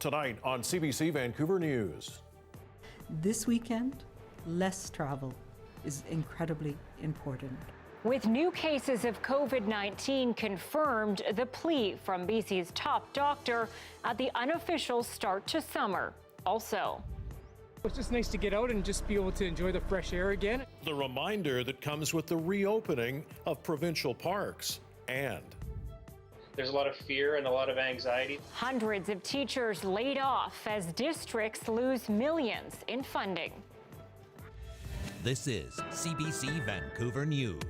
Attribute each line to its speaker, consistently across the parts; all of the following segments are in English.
Speaker 1: Tonight on CBC Vancouver News.
Speaker 2: This weekend, less travel is incredibly important.
Speaker 3: With new cases of COVID-19 confirmed, the plea from BC's top doctor at the unofficial start to summer. Also,
Speaker 4: it's just nice to get out and just be able to enjoy the fresh air again.
Speaker 1: The reminder that comes with the reopening of provincial parks, and
Speaker 5: there's a lot of fear and a lot of anxiety.
Speaker 3: Hundreds of teachers laid off as districts lose millions in funding.
Speaker 6: This is CBC Vancouver News.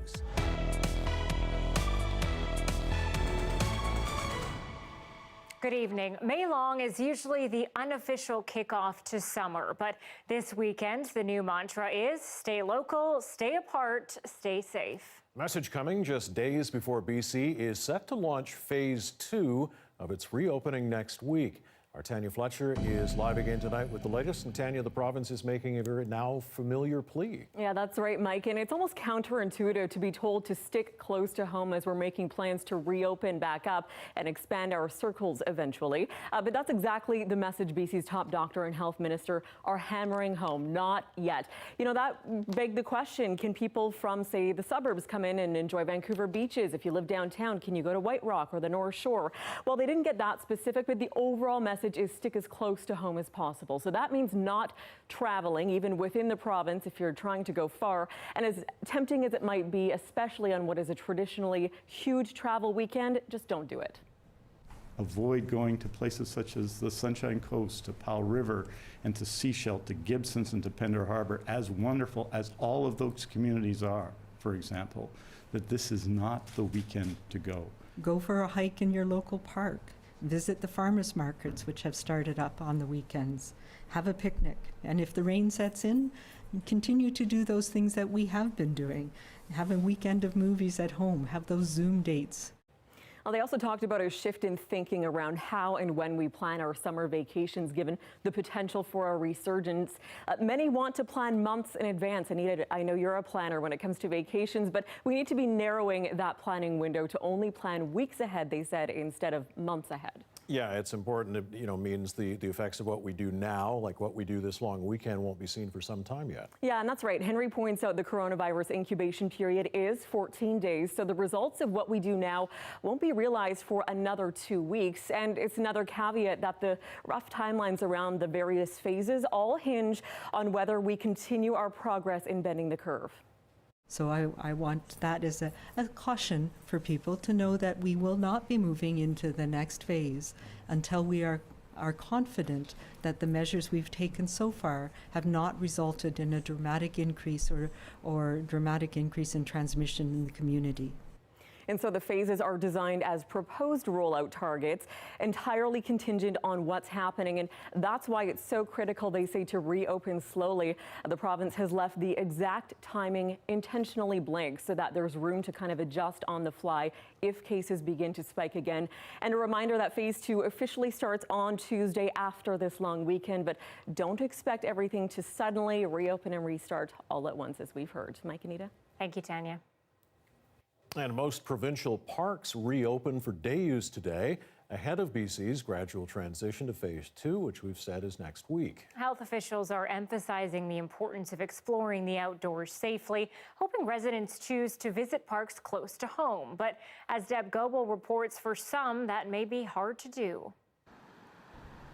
Speaker 3: Good evening. May Long is usually the unofficial kickoff to summer, but this weekend the new mantra is stay local, stay apart, stay safe.
Speaker 1: Message coming just days before BC is set to launch phase 2 of its reopening next week. Our Tanya Fletcher is live again tonight with the latest. And Tanya, the province is making a very now familiar plea.
Speaker 7: Yeah, that's right, Mike. And it's almost counterintuitive to be told to stick close to home as we're making plans to reopen back up and expand our circles eventually. But that's exactly the message BC's top doctor and health minister are hammering home. Not yet. You know, that begs the question, can people from, say, the suburbs come in and enjoy Vancouver beaches? If you live downtown, can you go to White Rock or the North Shore? Well, they didn't get that specific, but the overall message is stick as close to home as possible. So that means not traveling, even within the province, if you're trying to go far. And as tempting as it might be, especially on what is a traditionally huge travel weekend, just don't do it.
Speaker 8: Avoid going to places such as the Sunshine Coast, to Powell River, and to Sechelt, to Gibsons, and to Pender Harbor. As wonderful as all of those communities are, for example, that this is not the weekend to go.
Speaker 2: Go for a hike in your local park. Visit the farmers markets, which have started up on the weekends. Have a picnic. And if the rain sets in, continue to do those things that we have been doing. Have a weekend of movies at home. Have those Zoom dates.
Speaker 7: Well, they also talked about a shift in thinking around how and when we plan our summer vacations, given the potential for a resurgence. Many want to plan months in advance. Anita, I know you're a planner when it comes to vacations, but we need to be narrowing that planning window to only plan weeks ahead, they said, instead of months ahead.
Speaker 1: Yeah, it's important. It means the effects of what we do now, like what we do this long weekend, won't be seen for some time yet. Yeah,
Speaker 7: and that's right. Henry points out the coronavirus incubation period is 14 days, so the results of what we do now won't be realized for another 2 weeks. And it's another caveat that the rough timelines around the various phases all hinge on whether we continue our progress in bending the curve.
Speaker 2: So I want that as a caution for people to know that we will not be moving into the next phase until we are confident that the measures we've taken so far have not resulted in a dramatic increase or dramatic increase in transmission in the community.
Speaker 7: And so the phases are designed as proposed rollout targets, entirely contingent on what's happening. And that's why it's so critical, they say, to reopen slowly. The province has left the exact timing intentionally blank so that there's room to kind of adjust on the fly if cases begin to spike again. And a reminder that phase 2 officially starts on Tuesday after this long weekend, but don't expect everything to suddenly reopen and restart all at once, as we've heard. Mike, Anita?
Speaker 3: Thank you, Tanya.
Speaker 1: And most provincial parks reopen for day use today, ahead of BC's gradual transition to phase 2, which we've said is next week.
Speaker 3: Health officials are emphasizing the importance of exploring the outdoors safely, hoping residents choose to visit parks close to home. But as Deb Goebel reports, for some, that may be hard to do.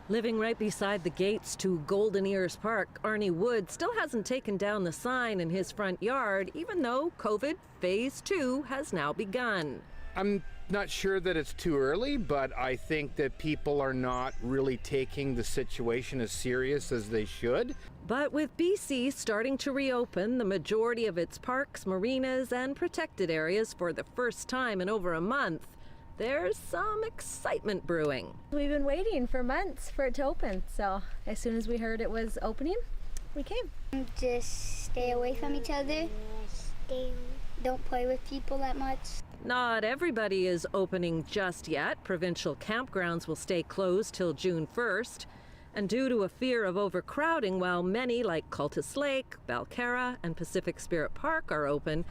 Speaker 9: Living right beside the gates to Golden Ears Park, Arnie Wood still hasn't taken down the sign in his front yard, even though COVID phase 2 has now begun.
Speaker 10: I'm not sure that it's too early, but I think that people are not really taking the situation as serious as they should.
Speaker 9: But with BC starting to reopen the majority of its parks, marinas, and protected areas for the first time in over a month, there's some excitement brewing.
Speaker 11: We've been waiting for months for it to open, so as soon as we heard it was opening, we came.
Speaker 12: Just stay away from each other. Don't play with people that much.
Speaker 9: Not everybody is opening just yet. Provincial campgrounds will stay closed till June 1st. And due to a fear of overcrowding, while many like Cultus Lake, Balcarra, and Pacific Spirit Park are open,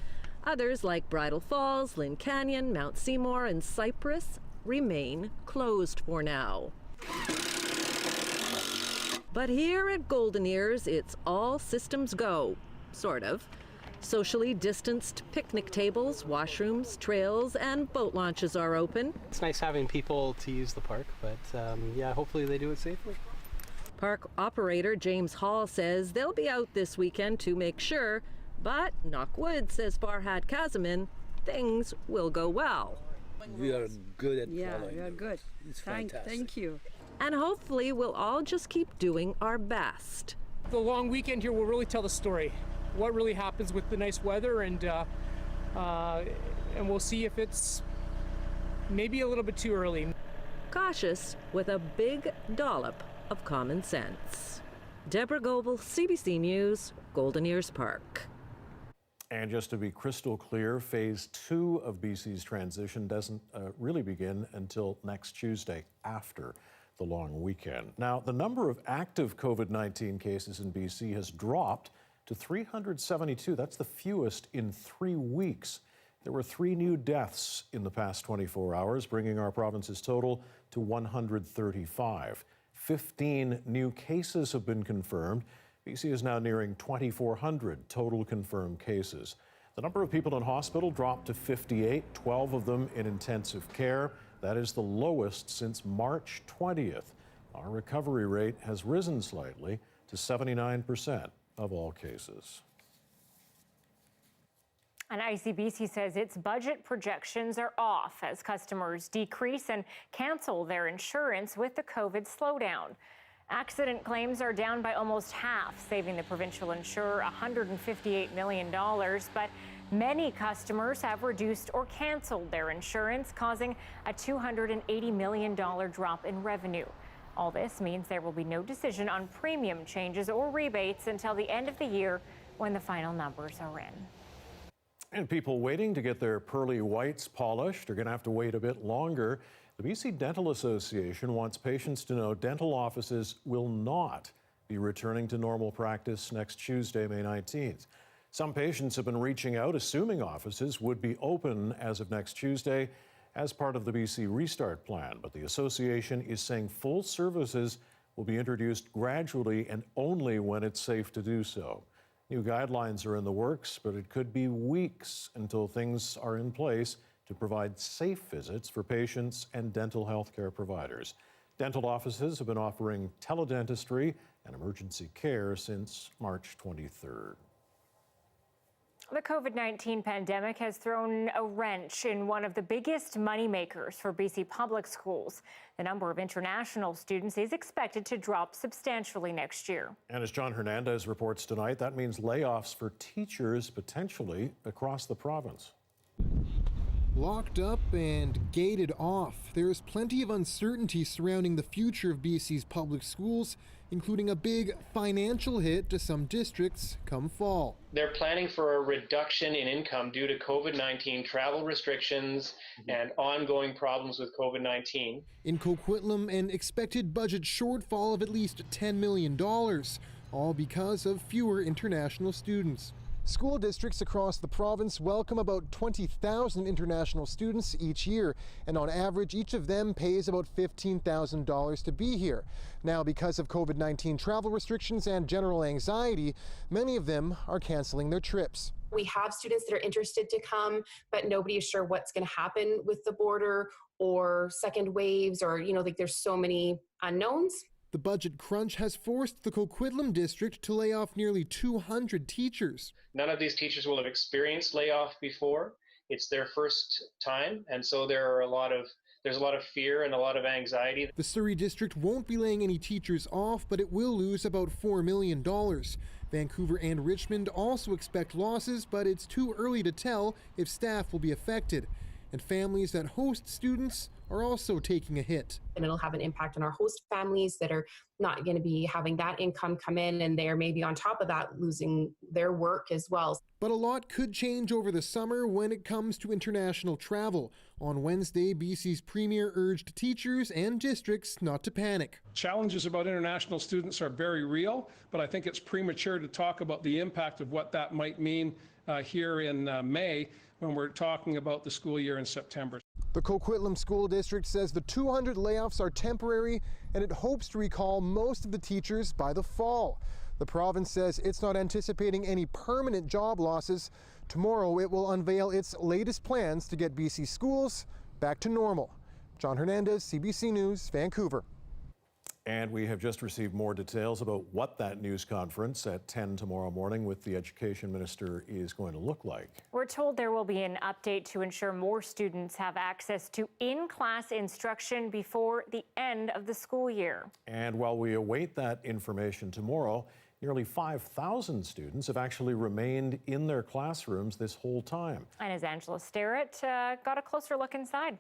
Speaker 9: others like Bridal Falls, Lynn Canyon, Mount Seymour, and Cypress remain closed for now. But here at Golden Ears, it's all systems go, sort of. Socially distanced picnic tables, washrooms, trails, and boat launches are open.
Speaker 13: It's nice having people to use the park, but yeah, hopefully they do it safely.
Speaker 9: Park operator James Hall says they'll be out this weekend to make sure, but knock wood, says Farhad Kazamin, things will go well.
Speaker 14: We are good at
Speaker 15: Yeah,
Speaker 14: following
Speaker 15: we are
Speaker 14: the
Speaker 15: good.
Speaker 14: rules. It's fantastic.
Speaker 15: Thank you.
Speaker 9: And hopefully we'll all just keep doing our best.
Speaker 4: The long weekend here will really tell the story. What really happens with the nice weather, and we'll see if it's maybe a little bit too early.
Speaker 9: Cautious with a big dollop of common sense. Deborah Goebel, CBC News, Golden Ears Park.
Speaker 1: And just to be crystal clear, phase 2 of BC's transition doesn't really begin until next Tuesday after the long weekend. Now, the number of active COVID-19 cases in BC has dropped to 372. That's the fewest in 3 weeks. There were 3 new deaths in the past 24 hours, bringing our province's total to 135. 15 new cases have been confirmed. BC is now nearing 2,400 total confirmed cases. The number of people in hospital dropped to 58, 12 of them in intensive care. That is the lowest since March 20th. Our recovery rate has risen slightly to 79% of all cases.
Speaker 3: And ICBC says its budget projections are off as customers decrease and cancel their insurance with the COVID slowdown. Accident claims are down by almost half, saving the provincial insurer $158 million. But many customers have reduced or canceled their insurance, causing a $280 million drop in revenue. All this means there will be no decision on premium changes or rebates until the end of the year when the final numbers are in.
Speaker 1: And people waiting to get their pearly whites polished are going to have to wait a bit longer. The BC Dental Association wants patients to know dental offices will not be returning to normal practice next Tuesday, May 19th. Some patients have been reaching out, assuming offices would be open as of next Tuesday as part of the BC Restart Plan. But the association is saying full services will be introduced gradually and only when it's safe to do so. New guidelines are in the works, but it could be weeks until things are in place to provide safe visits for patients and dental health care providers. Dental offices have been offering teledentistry and emergency care since March 23rd.
Speaker 3: The COVID-19 pandemic has thrown a wrench in one of the biggest moneymakers for BC public schools. The number of international students is expected to drop substantially next year.
Speaker 1: And as John Hernandez reports tonight, that means layoffs for teachers potentially across the province.
Speaker 16: Locked up and gated off, there is plenty of uncertainty surrounding the future of BC's public schools, including a big financial hit to some districts come fall.
Speaker 5: They're planning for a reduction in income due to COVID-19 travel restrictions and ongoing problems with COVID-19.
Speaker 16: In Coquitlam, an expected budget shortfall of at least $10 million, all because of fewer international students. School districts across the province welcome about 20,000 international students each year, and on average, each of them pays about $15,000 to be here. Now, because of COVID-19 travel restrictions and general anxiety, many of them are canceling their trips.
Speaker 17: We have students that are interested to come, but nobody is sure what's going to happen with the border or second waves, or, there's so many unknowns.
Speaker 16: The budget crunch has forced the Coquitlam district to lay off nearly 200 teachers.
Speaker 5: None of these teachers will have experienced layoff before. It's their first time, and so there's a lot of fear and a lot of anxiety.
Speaker 16: The Surrey district won't be laying any teachers off, but it will lose about $4 million. Vancouver and Richmond also expect losses, but it's too early to tell if staff will be affected. And families that host students are also taking a hit.
Speaker 17: And it'll have an impact on our host families that are not going to be having that income come in, and they're maybe on top of that losing their work as well.
Speaker 16: But a lot could change over the summer when it comes to international travel. On Wednesday, BC's Premier urged teachers and districts not to panic.
Speaker 18: Challenges about international students are very real, but I think it's premature to talk about the impact of what that might mean here in May when we're talking about the school year in September.
Speaker 16: The Coquitlam School District says the 200 layoffs are temporary and it hopes to recall most of the teachers by the fall. The province says it's not anticipating any permanent job losses. Tomorrow it will unveil its latest plans to get BC schools back to normal. John Hernandez, CBC News, Vancouver.
Speaker 1: And we have just received more details about what that news conference at 10 tomorrow morning with the Education Minister is going to look like.
Speaker 3: We're told there will be an update to ensure more students have access to in-class instruction before the end of the school year.
Speaker 1: And while we await that information tomorrow, nearly 5,000 students have actually remained in their classrooms this whole time.
Speaker 3: And as Angela Starrett got a closer look inside.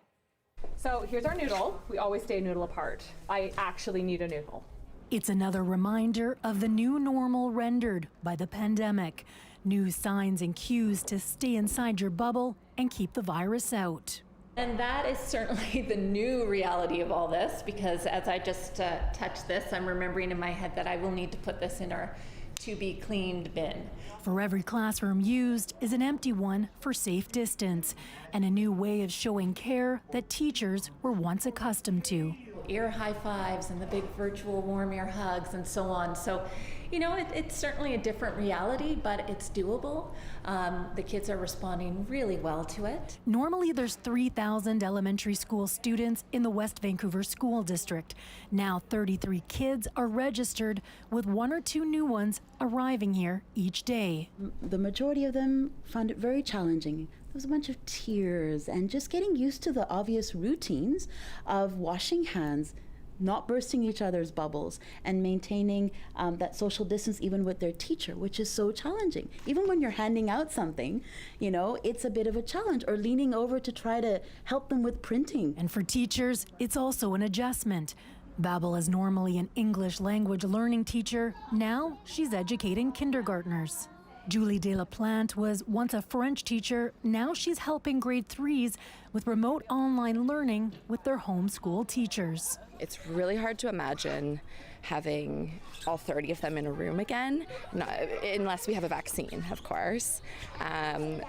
Speaker 15: So here's our noodle. We always stay a noodle apart. I actually need a noodle.
Speaker 19: It's another reminder of the new normal rendered by the pandemic. New signs and cues to stay inside your bubble and keep the virus out.
Speaker 20: And that is certainly the new reality of all this, because as I just touched this, I'm remembering in my head that I will need to put this in our to be cleaned bin.
Speaker 19: For every classroom used is an empty one for safe distance and a new way of showing care that teachers were once accustomed to.
Speaker 20: Ear high fives and the big virtual warm ear hugs and so on. So, you know, it's certainly a different reality, but it's doable. The kids are responding really well to it.
Speaker 19: Normally there's 3,000 elementary school students in the West Vancouver School District. Now 33 kids are registered, with 1 or 2 new ones arriving here each day.
Speaker 21: The majority of them found it very challenging. There was a bunch of tears and just getting used to the obvious routines of washing hands, not bursting each other's bubbles, and maintaining that social distance even with their teacher, which is so challenging. Even when you're handing out something, you know, it's a bit of a challenge, or leaning over to try to help them with printing.
Speaker 19: And for teachers, it's also an adjustment. Babel is normally an English language learning teacher. Now she's educating kindergartners. Julie de la Plante was once a French teacher. Now she's helping grade 3s with remote online learning with their homeschool teachers.
Speaker 22: It's really hard to imagine having all 30 of them in a room again, unless we have a vaccine, of course. And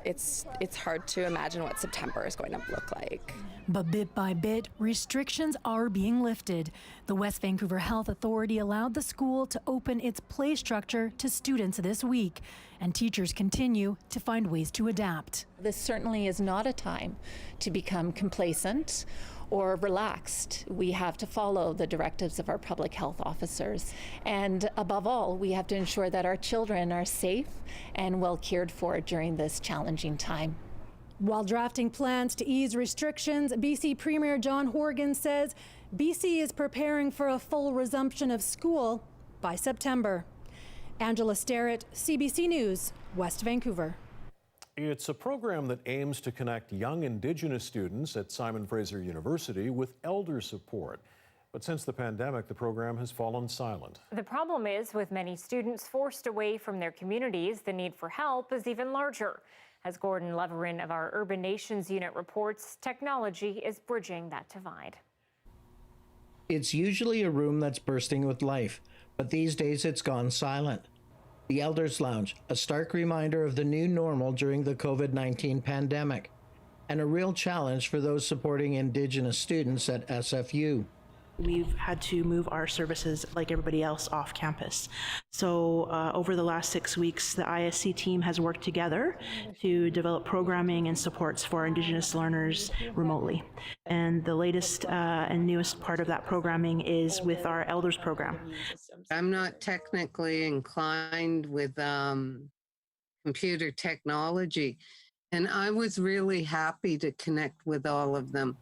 Speaker 22: it's hard to imagine what September is going to look like.
Speaker 19: But bit by bit, restrictions are being lifted. The West Vancouver Health Authority allowed the school to open its play structure to students this week, and teachers continue to find ways to adapt.
Speaker 20: This certainly is not a time to become complacent or relaxed. We have to follow the directives of our public health officers. And above all, we have to ensure that our children are safe and well cared for during this challenging time.
Speaker 19: While drafting plans to ease restrictions, BC Premier John Horgan says BC is preparing for a full resumption of school by September. Angela Starrett, CBC News, West Vancouver.
Speaker 1: It's a program that aims to connect young Indigenous students at Simon Fraser University with elder support. But since the pandemic, the program has fallen silent.
Speaker 3: The problem is, with many students forced away from their communities, the need for help is even larger. As Gordon Leverin of our Urban Nations unit reports, technology is bridging that divide.
Speaker 23: It's usually a room that's bursting with life, but these days it's gone silent. The Elders Lounge, a stark reminder of the new normal during the COVID-19 pandemic, and a real challenge for those supporting Indigenous students at SFU.
Speaker 24: We've had to move our services like everybody else off campus. So over the last 6 weeks, the ISC team has worked together to develop programming and supports for Indigenous learners remotely. And the latest and newest part of that programming is with our Elders program.
Speaker 25: I'm not technically inclined with computer technology, and I was really happy to connect with all of them.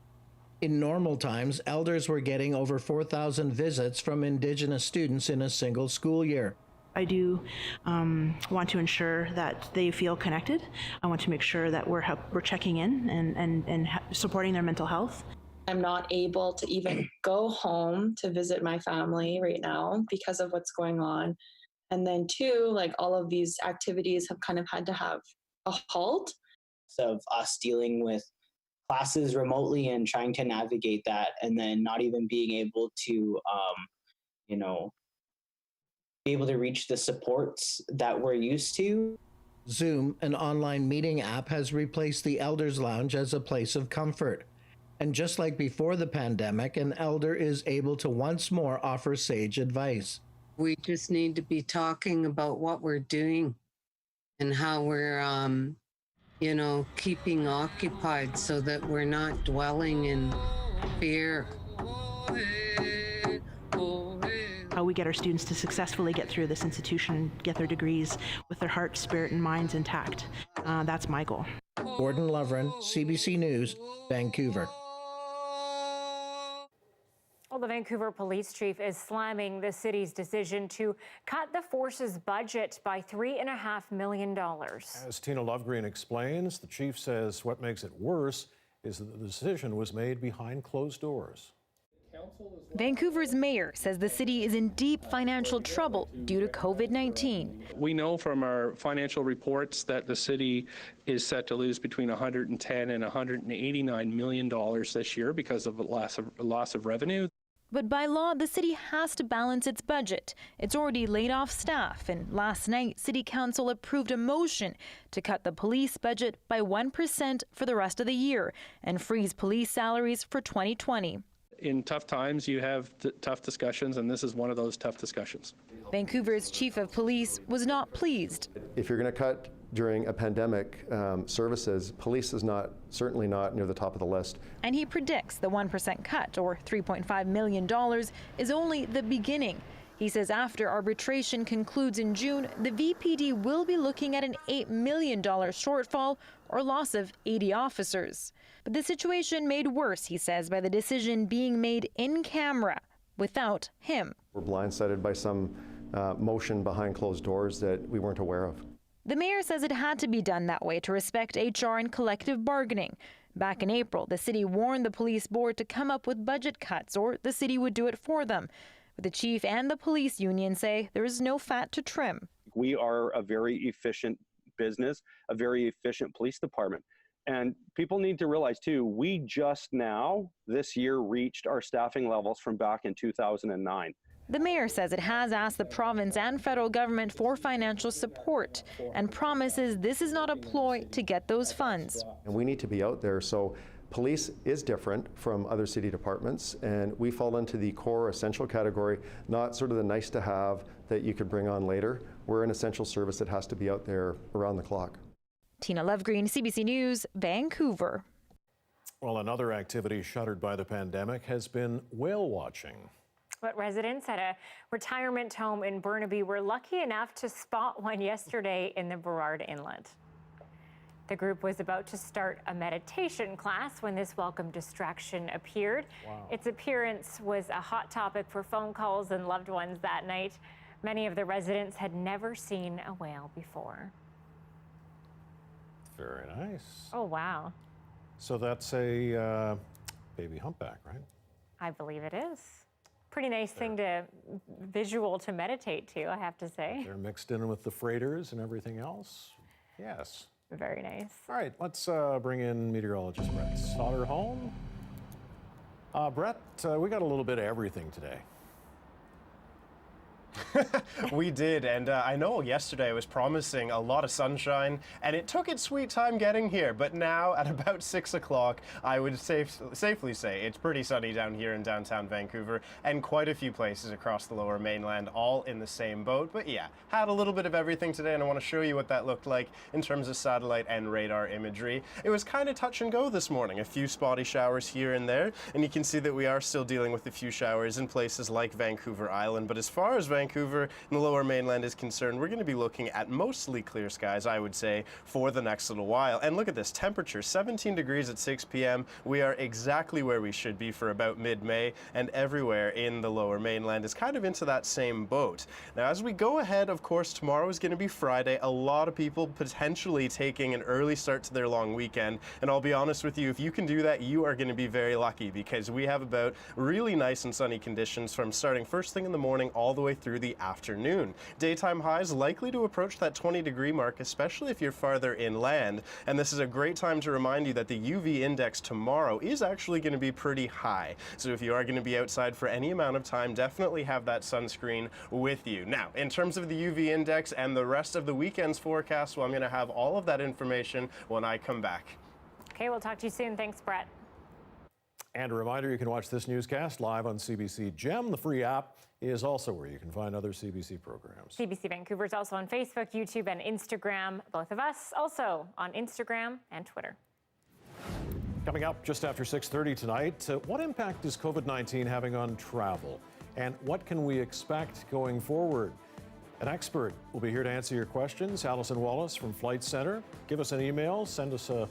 Speaker 23: In normal times, elders were getting over 4,000 visits from Indigenous students in a single school year.
Speaker 24: I do want to ensure that they feel connected. I want to make sure that we're checking in and supporting their mental health.
Speaker 26: I'm not able to even go home to visit my family right now because of what's going on. And then two, like all of these activities have kind of had to have a halt.
Speaker 27: Of us dealing with classes remotely and trying to navigate that, and then not even being able to, be able to reach the supports that we're used to.
Speaker 23: Zoom, an online meeting app, has replaced the Elders Lounge as a place of comfort. And just like before the pandemic, an elder is able to once more offer sage advice.
Speaker 25: We just need to be talking about what we're doing and how we're, keeping occupied so that we're not dwelling in fear.
Speaker 24: How we get our students to successfully get through this institution, get their degrees with their heart, spirit, and minds intact. That's my goal.
Speaker 23: Gordon Lovren, CBC News, Vancouver.
Speaker 3: Well, the Vancouver police chief is slamming the city's decision to cut the force's budget by $3.5 million.
Speaker 1: As Tina Lovegreen explains, the chief says what makes it worse is that the decision was made behind closed doors.
Speaker 2: Vancouver's mayor says the city is in deep financial trouble due to COVID-19.
Speaker 18: We know from our financial reports that the city is set to lose between $110 and $189 million this year because of loss of revenue.
Speaker 2: But by law, the city has to balance its budget. It's already laid off staff, and last night, City Council approved a motion to cut the police budget by 1% for the rest of the year and freeze police salaries for 2020.
Speaker 18: In tough times, you have tough discussions, and this is one of those tough discussions.
Speaker 2: Vancouver's chief of police was not pleased.
Speaker 6: If you're going to cut during a pandemic services, police is certainly not near the top of the list.
Speaker 2: And he predicts the 1% cut, or $3.5 million, is only the beginning. He says after arbitration concludes in June, the VPD will be looking at an $8 million shortfall or loss of 80 officers. But the situation made worse, he says, by the decision being made in camera without him.
Speaker 6: We're blindsided by some motion behind closed doors that we weren't aware of.
Speaker 2: The mayor says it had to be done that way to respect HR and collective bargaining. Back in April, the city warned the police board to come up with budget cuts or the city would do it for them. But the chief and the police union say there is no fat to trim.
Speaker 7: We are a very efficient business, a very efficient police department. And people need to realize too, we just now this year reached our staffing levels from back in 2009.
Speaker 2: The mayor says it has asked the province and federal government for financial support and promises this is not a ploy to get those funds.
Speaker 6: And we need to be out there. So police is different from other city departments, and we fall into the core essential category, not sort of the nice to have that you could bring on later. We're an essential service that has to be out there around the clock.
Speaker 2: Tina Lovegreen, CBC News, Vancouver.
Speaker 1: Well, another activity shuttered by the pandemic has been whale watching.
Speaker 3: But residents at a retirement home in Burnaby were lucky enough to spot one yesterday in the Burrard Inlet. The group was about to start a meditation class when this welcome distraction appeared. Wow. Its appearance was a hot topic for phone calls and loved ones that night. Many of the residents had never seen a whale before.
Speaker 1: Very nice.
Speaker 3: Oh, wow.
Speaker 1: So that's a baby humpback, right?
Speaker 3: I believe it is. Pretty nice thing to visual to meditate to, I have to say.
Speaker 1: They're mixed in with the freighters and everything else. Yes.
Speaker 3: Very nice.
Speaker 1: All right, let's bring in meteorologist Brett Soderholm. Brett, we got a little bit of everything today.
Speaker 8: We did, and I know yesterday was promising a lot of sunshine, and it took its sweet time getting here, but now at about 6 o'clock, I would safely say it's pretty sunny down here in downtown Vancouver, and quite a few places across the lower mainland, all in the same boat. But yeah, had a little bit of everything today, and I want to show you what that looked like in terms of satellite and radar imagery. It was kind of touch and go this morning, a few spotty showers here and there, and you can see that we are still dealing with a few showers in places like Vancouver Island, but as far as Vancouver in the lower mainland is concerned, we're going to be looking at mostly clear skies, I would say, for the next little while. And look at this temperature, 17 degrees at 6 p.m. We are exactly where we should be for about mid-May, and everywhere in the lower mainland is kind of into that same boat. Now, as we go ahead, of course, tomorrow is going to be Friday. A lot of people potentially taking an early start to their long weekend. And I'll be honest with you, if you can do that, you are going to be very lucky because we have about really nice and sunny conditions from starting first thing in the morning all the way through through the afternoon. Daytime highs likely to approach that 20-degree mark, especially if you're farther inland. And this is a great time to remind you that the UV index tomorrow is actually going to be pretty high. So if you are going to be outside for any amount of time, definitely have that sunscreen with you. Now, in terms of the UV index and the rest of the weekend's forecast, well, I'm going to have all of that information when I come back.
Speaker 3: Okay, we'll talk to you soon. Thanks, Brett.
Speaker 1: And a reminder, you can watch this newscast live on CBC Gem. The free app is also where you can find other CBC programs.
Speaker 3: CBC Vancouver is also on Facebook, YouTube, and Instagram. Both of us also on Instagram and Twitter.
Speaker 1: Coming up just after 6:30 tonight, what impact is COVID-19 having on travel? And what can we expect going forward? An expert will be here to answer your questions. Alison Wallace from Flight Centre. Give us an email, send us an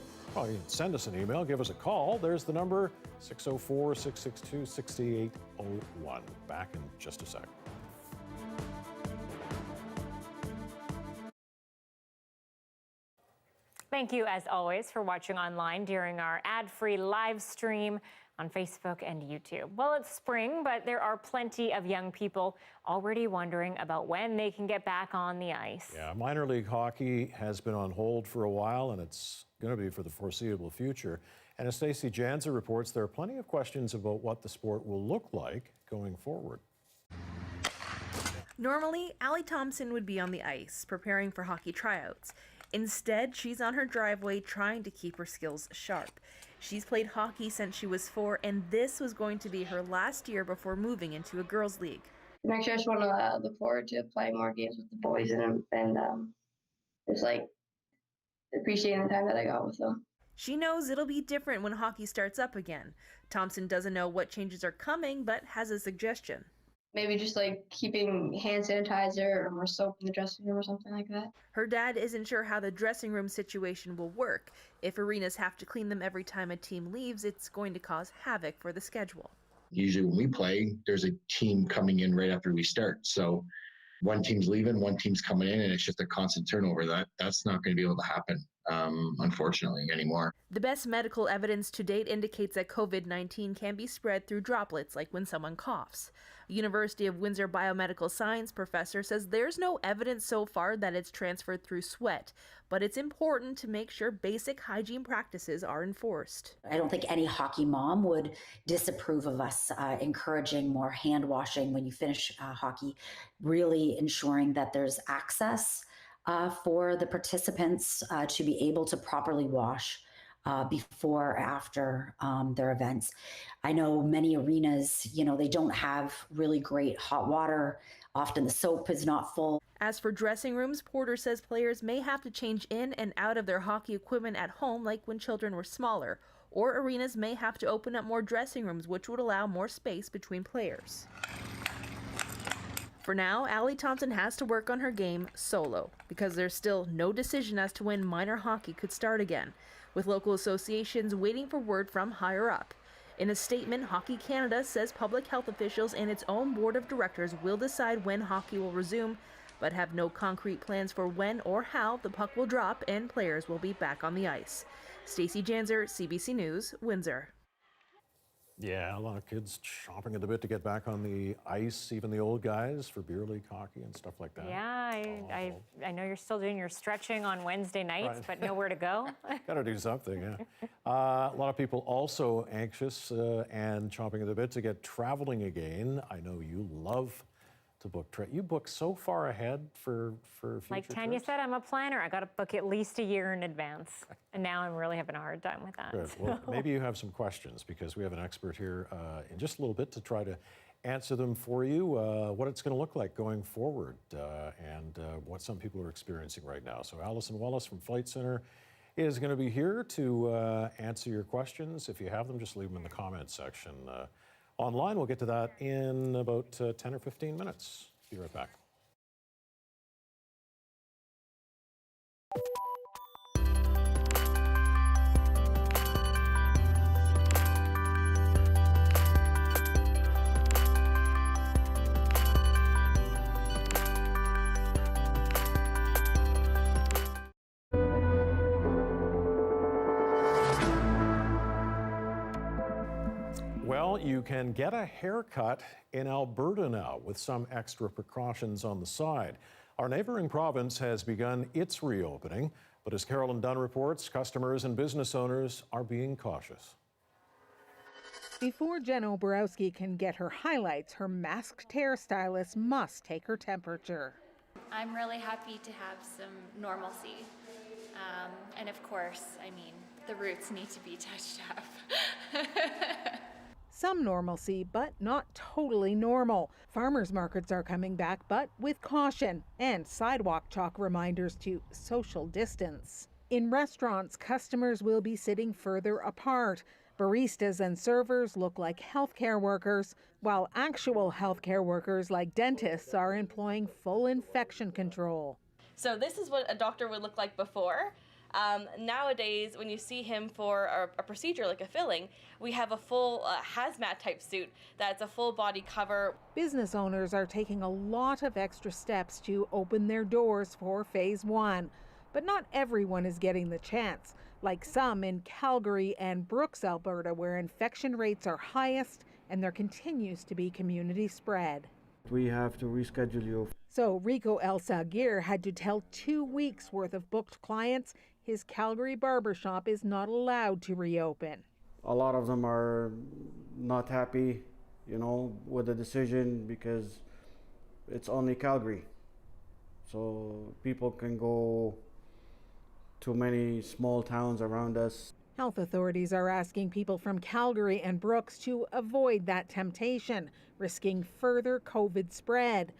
Speaker 1: email, give us a call. There's the number, 604-662-6801. Back in just a sec.
Speaker 3: Thank you, as always, for watching online during our ad-free live stream on Facebook and YouTube. Well, it's spring, but there are plenty of young people already wondering about when they can get back on the ice.
Speaker 1: Yeah, minor league hockey has been on hold for a while, and it's going to be for the foreseeable future. And as Stacey Janza reports, there are plenty of questions about what the sport will look like going forward.
Speaker 4: Normally, Allie Thompson would be on the ice, preparing for hockey tryouts. Instead, she's on her driveway trying to keep her skills sharp. She's played hockey since she was 4, and this was going to be her last year before moving into a girls' league.
Speaker 9: Next year, I just want to look forward to playing more games with the boys and just like appreciating the time that I got with them.
Speaker 4: She knows it'll be different when hockey starts up again. Thompson doesn't know what changes are coming, but has a suggestion.
Speaker 9: Maybe just like keeping hand sanitizer or more soap in the dressing room or something like that.
Speaker 4: Her dad isn't sure how the dressing room situation will work. If arenas have to clean them every time a team leaves, it's going to cause havoc for the schedule.
Speaker 10: Usually when we play, there's a team coming in right after we start. So one team's leaving, one team's coming in, and it's just a constant turnover. That's not going to be able to happen, unfortunately, anymore.
Speaker 4: The best medical evidence to date indicates that COVID-19 can be spread through droplets, like when someone coughs. University of Windsor biomedical science professor says there's no evidence so far that it's transferred through sweat, but it's important to make sure basic hygiene practices are enforced.
Speaker 11: I don't think any hockey mom would disapprove of us encouraging more hand washing when you finish hockey, really ensuring that there's access for the participants to be able to properly wash before or after their events. I know many arenas, they don't have really great hot water. Often the soap is not full.
Speaker 4: As for dressing rooms, Porter says players may have to change in and out of their hockey equipment at home like when children were smaller, or arenas may have to open up more dressing rooms, which would allow more space between players. For now, Allie Thompson has to work on her game solo because there's still no decision as to when minor hockey could start again, with local associations waiting for word from higher up. In a statement, Hockey Canada says public health officials and its own board of directors will decide when hockey will resume, but have no concrete plans for when or how the puck will drop and players will be back on the ice. Stacey Janzer, CBC News, Windsor.
Speaker 1: Yeah, a lot of kids chomping at the bit to get back on the ice, even the old guys for beer league hockey and stuff like that.
Speaker 3: Yeah, I know you're still doing your stretching on Wednesday nights, but nowhere to go.
Speaker 1: Got to do something, yeah. A lot of people also anxious and chomping at the bit to get traveling again. I know you love to book trips. You book so far ahead for future
Speaker 3: Like Tanya
Speaker 1: trips.
Speaker 3: said, I'm a planner. I got to book at least a year in advance. And now I'm really having a hard time with that.
Speaker 1: Good. Well, maybe you have some questions because we have an expert here in just a little bit to try to answer them for you, what it's going to look like going forward and what some people are experiencing right now. So Alison Wallace from Flight Centre is going to be here to answer your questions. If you have them, just leave them in the comments section. Online, we'll get to that in about 10 or 15 minutes. Be right back. Well, Well, you can get a haircut in Alberta now with some extra precautions on the side. Our neighboring province has begun its reopening, but as Carolyn Dunn reports, customers and business owners are being cautious.
Speaker 5: Before Jen Oborowski can get her highlights, her masked hairstylist must take her temperature.
Speaker 12: I'm really happy to have some normalcy. And of course, I mean, the roots need to be touched up.
Speaker 5: Some normalcy, but not totally normal. Farmers markets are coming back, but with caution, and sidewalk chalk reminders to social distance. In restaurants, customers will be sitting further apart. Baristas and servers look like healthcare workers, while actual healthcare workers like dentists are employing full infection control.
Speaker 13: So this is what a doctor would look like before. Nowadays, when you see him for a procedure like a filling, we have a full hazmat type suit that's a full body cover.
Speaker 5: Business owners are taking a lot of extra steps to open their doors for phase 1. But not everyone is getting the chance, like some in Calgary and Brooks, Alberta, where infection rates are highest and there continues to be community spread.
Speaker 14: We have to reschedule you.
Speaker 5: So Rico El Sagir had to tell 2 weeks worth of booked clients his Calgary barbershop is not allowed to reopen.
Speaker 14: A lot of them are not happy, with the decision because it's only Calgary. So people can go to many small towns around us.
Speaker 5: Health authorities are asking people from Calgary and Brooks to avoid that temptation, risking further COVID spread.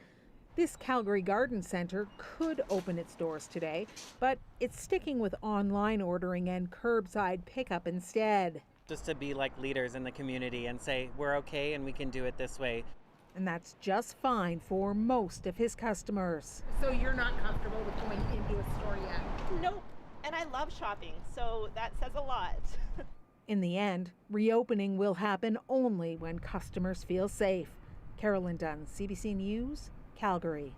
Speaker 5: This Calgary Garden Centre could open its doors today, but it's sticking with online ordering and curbside pickup instead.
Speaker 15: Just to be like leaders in the community and say, we're okay and we can do it this way.
Speaker 5: And that's just fine for most of his customers.
Speaker 24: So you're not comfortable with going into a store yet?
Speaker 16: Nope. And I love shopping, so that says a lot.
Speaker 5: In the end, reopening will happen only when customers feel safe. Carolyn Dunn, CBC News, Calgary.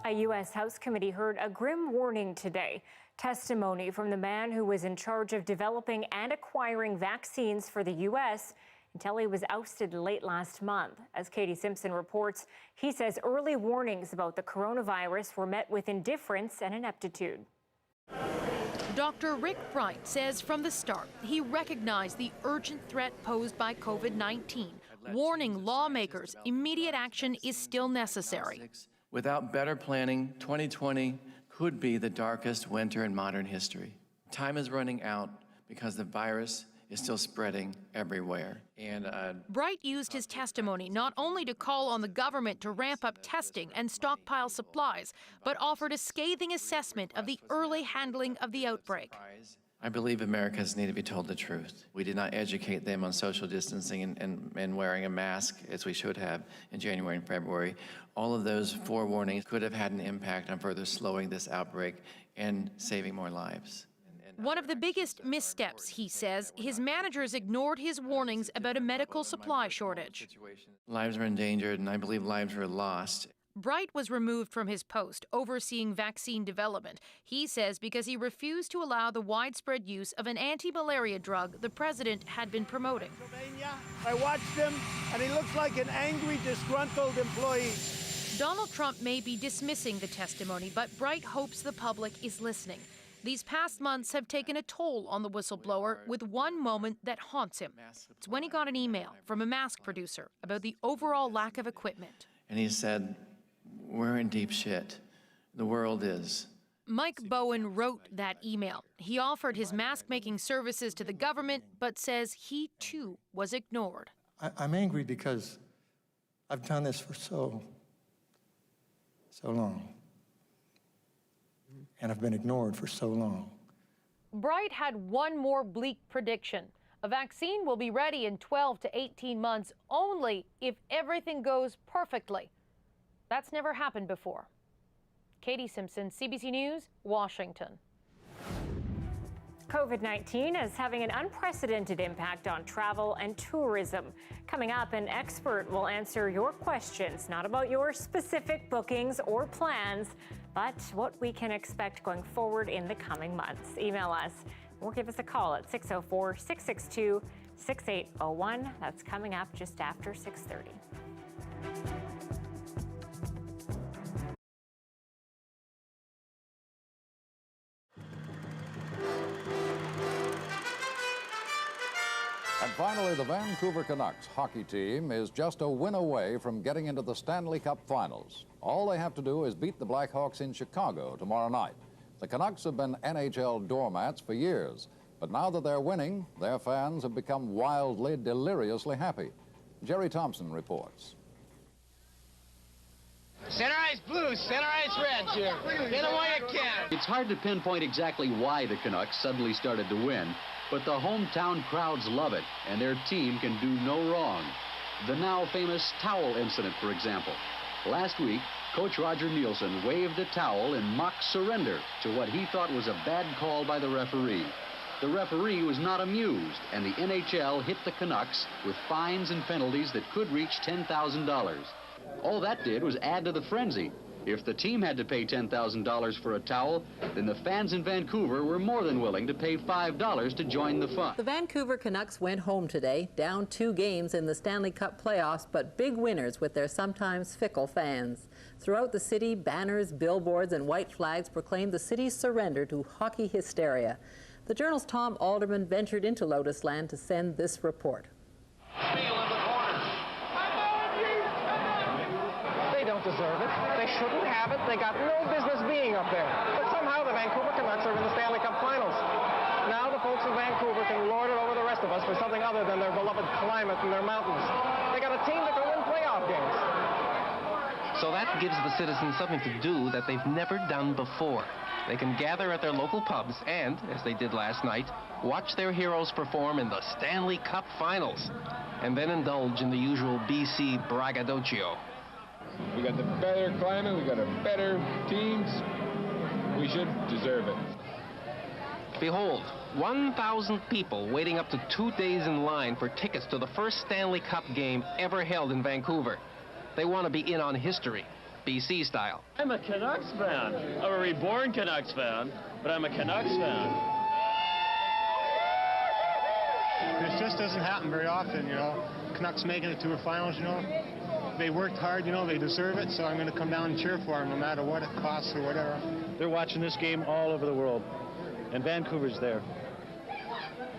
Speaker 3: A U.S. House committee heard a grim warning today. Testimony from the man who was in charge of developing and acquiring vaccines for the U.S. until he was ousted late last month. As Katie Simpson reports, he says early warnings about the coronavirus were met with indifference and ineptitude.
Speaker 17: Dr. Rick Bright says from the start he recognized the urgent threat posed by COVID-19, warning lawmakers immediate action is still necessary.
Speaker 28: Without better planning, 2020 could be the darkest winter in modern history. Time is running out because the virus is still spreading everywhere. And
Speaker 17: Bright used his testimony not only to call on the government to ramp up testing and stockpile supplies, but offered a scathing assessment of the early handling of the outbreak.
Speaker 28: I believe Americans need to be told the truth. We did not educate them on social distancing and wearing a mask as we should have in January and February. All of those forewarnings could have had an impact on further slowing this outbreak and saving more lives.
Speaker 17: One of the biggest missteps, he says, his managers ignored his warnings about a medical supply shortage.
Speaker 28: Lives were endangered, and I believe lives were lost.
Speaker 17: Bright was removed from his post overseeing vaccine development, he says, because he refused to allow the widespread use of an anti-malaria drug the president had been promoting.
Speaker 29: I watched him, and he looks like an angry, disgruntled employee.
Speaker 17: Donald Trump may be dismissing the testimony, but Bright hopes the public is listening. These past months have taken a toll on the whistleblower, with one moment that haunts him. It's when he got an email from a mask producer about the overall lack of equipment.
Speaker 28: And he said, "We're in deep shit. The world is."
Speaker 17: Mike Bowen wrote that email. He offered his mask-making services to the government, but says he, too, was ignored.
Speaker 30: I'm angry because I've done this for so long. And I've been ignored for so long.
Speaker 17: Bright had one more bleak prediction. A vaccine will be ready in 12 to 18 months only if everything goes perfectly. That's never happened before. Katie Simpson, CBC News, Washington.
Speaker 3: COVID-19 is having an unprecedented impact on travel and tourism. Coming up, an expert will answer your questions, not about your specific bookings or plans, but what we can expect going forward in the coming months. Email us or give us a call at 604-662-6801. That's coming up just after 6:30.
Speaker 7: And finally, the Vancouver Canucks hockey team is just a win away from getting into the Stanley Cup Finals. All they have to do is beat the Blackhawks in Chicago tomorrow night. The Canucks have been NHL doormats for years, but now that they're winning, their fans have become wildly, deliriously happy. Jerry Thompson reports.
Speaker 18: Center ice blue, center ice red, Jim. Get them while you can.
Speaker 19: It's hard to pinpoint exactly why the Canucks suddenly started to win, but the hometown crowds love it, and their team can do no wrong. The now famous towel incident, for example. Last week, Coach Roger Nielsen waved a towel in mock surrender to what he thought was a bad call by the referee. The referee was not amused, and the NHL hit the Canucks with fines and penalties that could reach $10,000. All that did was add to the frenzy. If the team had to pay $10,000 for a towel, then the fans in Vancouver were more than willing to pay $5 to join the fun.
Speaker 20: The Vancouver Canucks went home today, down 2 games in the Stanley Cup playoffs, but big winners with their sometimes fickle fans. Throughout the city, banners, billboards, and white flags proclaimed the city's surrender to hockey hysteria. The Journal's Tom Alderman ventured into Lotus Land to send this report.
Speaker 21: They don't deserve it. They shouldn't have it. They got no business being up there. But somehow the Vancouver Canucks are in the Stanley Cup Finals. Now the folks in Vancouver can lord it over the rest of us for something other than their beloved climate and their mountains. They got a team that can win playoff games.
Speaker 22: So that gives the citizens something to do that they've never done before. They can gather at their local pubs and, as they did last night, watch their heroes perform in the Stanley Cup Finals, and then indulge in the usual BC braggadocio.
Speaker 23: We got the better climate, we got a better teams. We should deserve it.
Speaker 22: Behold, 1,000 people waiting up to 2 days in line for tickets to the first Stanley Cup game ever held in Vancouver. They want to be in on history, BC style.
Speaker 25: I'm a Canucks fan. I'm a reborn Canucks fan, but I'm a Canucks fan.
Speaker 26: This just doesn't happen very often, you know. Canucks making it to the finals, you know. They worked hard, you know, they deserve it, so I'm going to come down and cheer for them no matter what it costs or whatever.
Speaker 25: They're watching this game all over the world, and Vancouver's there.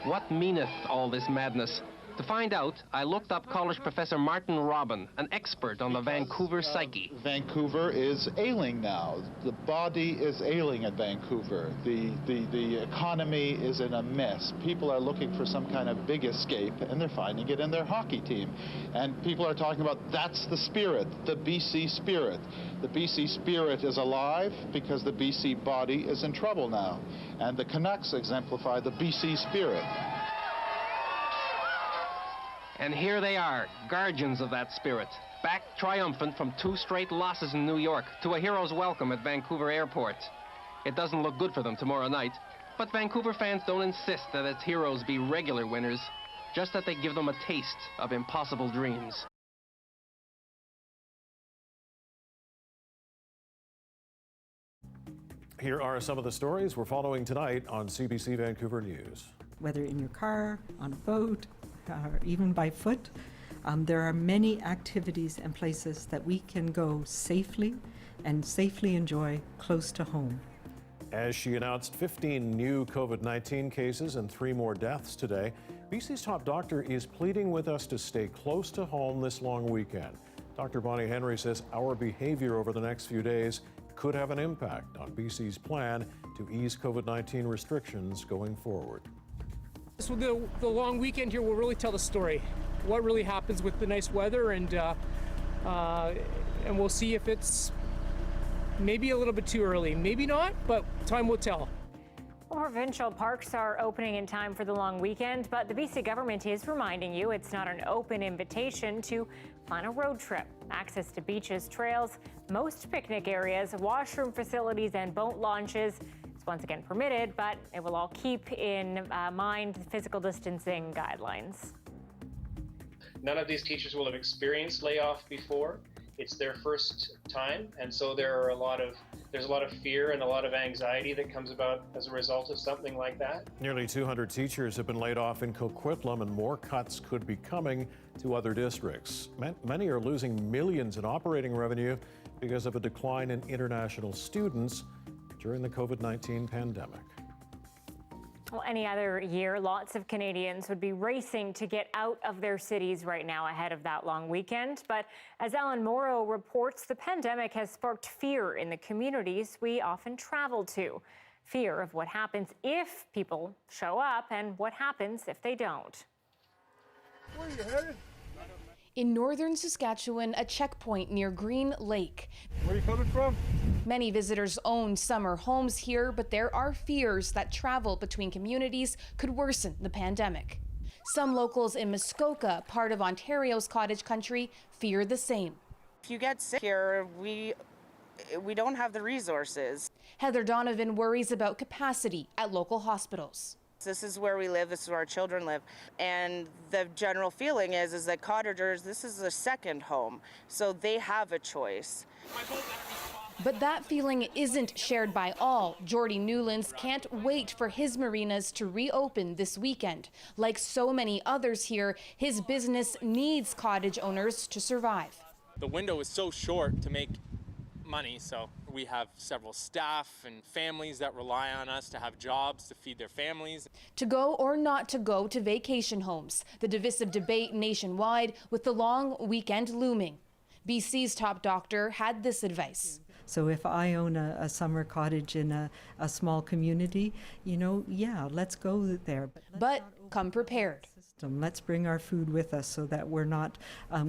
Speaker 22: What meaneth all this madness? To find out, I looked up college professor Martin Robin, an expert on the Vancouver psyche.
Speaker 27: Vancouver is ailing now. The body is ailing at Vancouver. The economy is in a mess. People are looking for some kind of big escape, and they're finding it in their hockey team. And people are talking about that's the spirit, the BC spirit. The BC spirit is alive because the BC body is in trouble now. And the Canucks exemplify the BC spirit.
Speaker 22: And here they are, guardians of that spirit, back triumphant from 2 straight losses in New York to a hero's welcome at Vancouver Airport. It doesn't look good for them tomorrow night, but Vancouver fans don't insist that its heroes be regular winners, just that they give them a taste of impossible dreams.
Speaker 1: Here are some of the stories we're following tonight on CBC Vancouver News.
Speaker 31: Whether in your car, on a boat, or even by foot, there are many activities and places that we can go safely and safely enjoy close to home.
Speaker 1: As she announced 15 new COVID-19 cases and 3 more deaths today, BC's top doctor is pleading with us to stay close to home this long weekend. Dr. Bonnie Henry says our behavior over the next few days could have an impact on BC's plan to ease COVID-19 restrictions going forward.
Speaker 32: So the long weekend here will really tell the story. What really happens with the nice weather, and we'll see if it's maybe a little bit too early. Maybe not, but time will tell.
Speaker 3: Provincial parks are opening in time for the long weekend, but the BC government is reminding you it's not an open invitation to plan a road trip. Access to beaches, trails, most picnic areas, washroom facilities, and boat launches is It's once again permitted, but it will all keep in mind physical distancing guidelines.
Speaker 2: None of these teachers will have experienced layoff before. It's their first time, and so there's a lot of fear and a lot of anxiety that comes about as a result of something like that.
Speaker 1: Nearly 200 teachers have been laid off in Coquitlam, and more cuts could be coming to other districts. Many are losing millions in operating revenue because of a decline in international students during the COVID-19 pandemic.
Speaker 3: Well, any other year, lots of Canadians would be racing to get out of their cities right now ahead of that long weekend. But as Ellen Morrow reports, the pandemic has sparked fear in the communities we often travel to. Fear of what happens if people show up and what happens if they don't.
Speaker 29: Where are you headed?
Speaker 4: In northern Saskatchewan, a checkpoint near Green Lake.
Speaker 29: Where are you coming from?
Speaker 4: Many visitors own summer homes here, but there are fears that travel between communities could worsen the pandemic. Some locals in Muskoka, part of Ontario's cottage country, fear the same.
Speaker 6: If you get sick here, we don't have the resources.
Speaker 4: Heather Donovan worries about capacity at local hospitals.
Speaker 6: This is where we live, this is where our children live. And the general feeling is that cottagers, this is a second home, so they have a choice.
Speaker 4: But that feeling isn't shared by all. Jordy Newlands can't wait for his marinas to reopen this weekend. Like so many others here, his business needs cottage owners to survive.
Speaker 8: The window is so short to make money, so we have several staff and families that rely on us to have jobs to feed their families.
Speaker 4: To go or not to go to vacation homes, the divisive debate nationwide with the long weekend looming. BC's top doctor had this advice.
Speaker 31: So if I own a summer cottage in a small community, yeah, let's go there.
Speaker 4: But come prepared.
Speaker 31: Let's bring our food with us so that we're not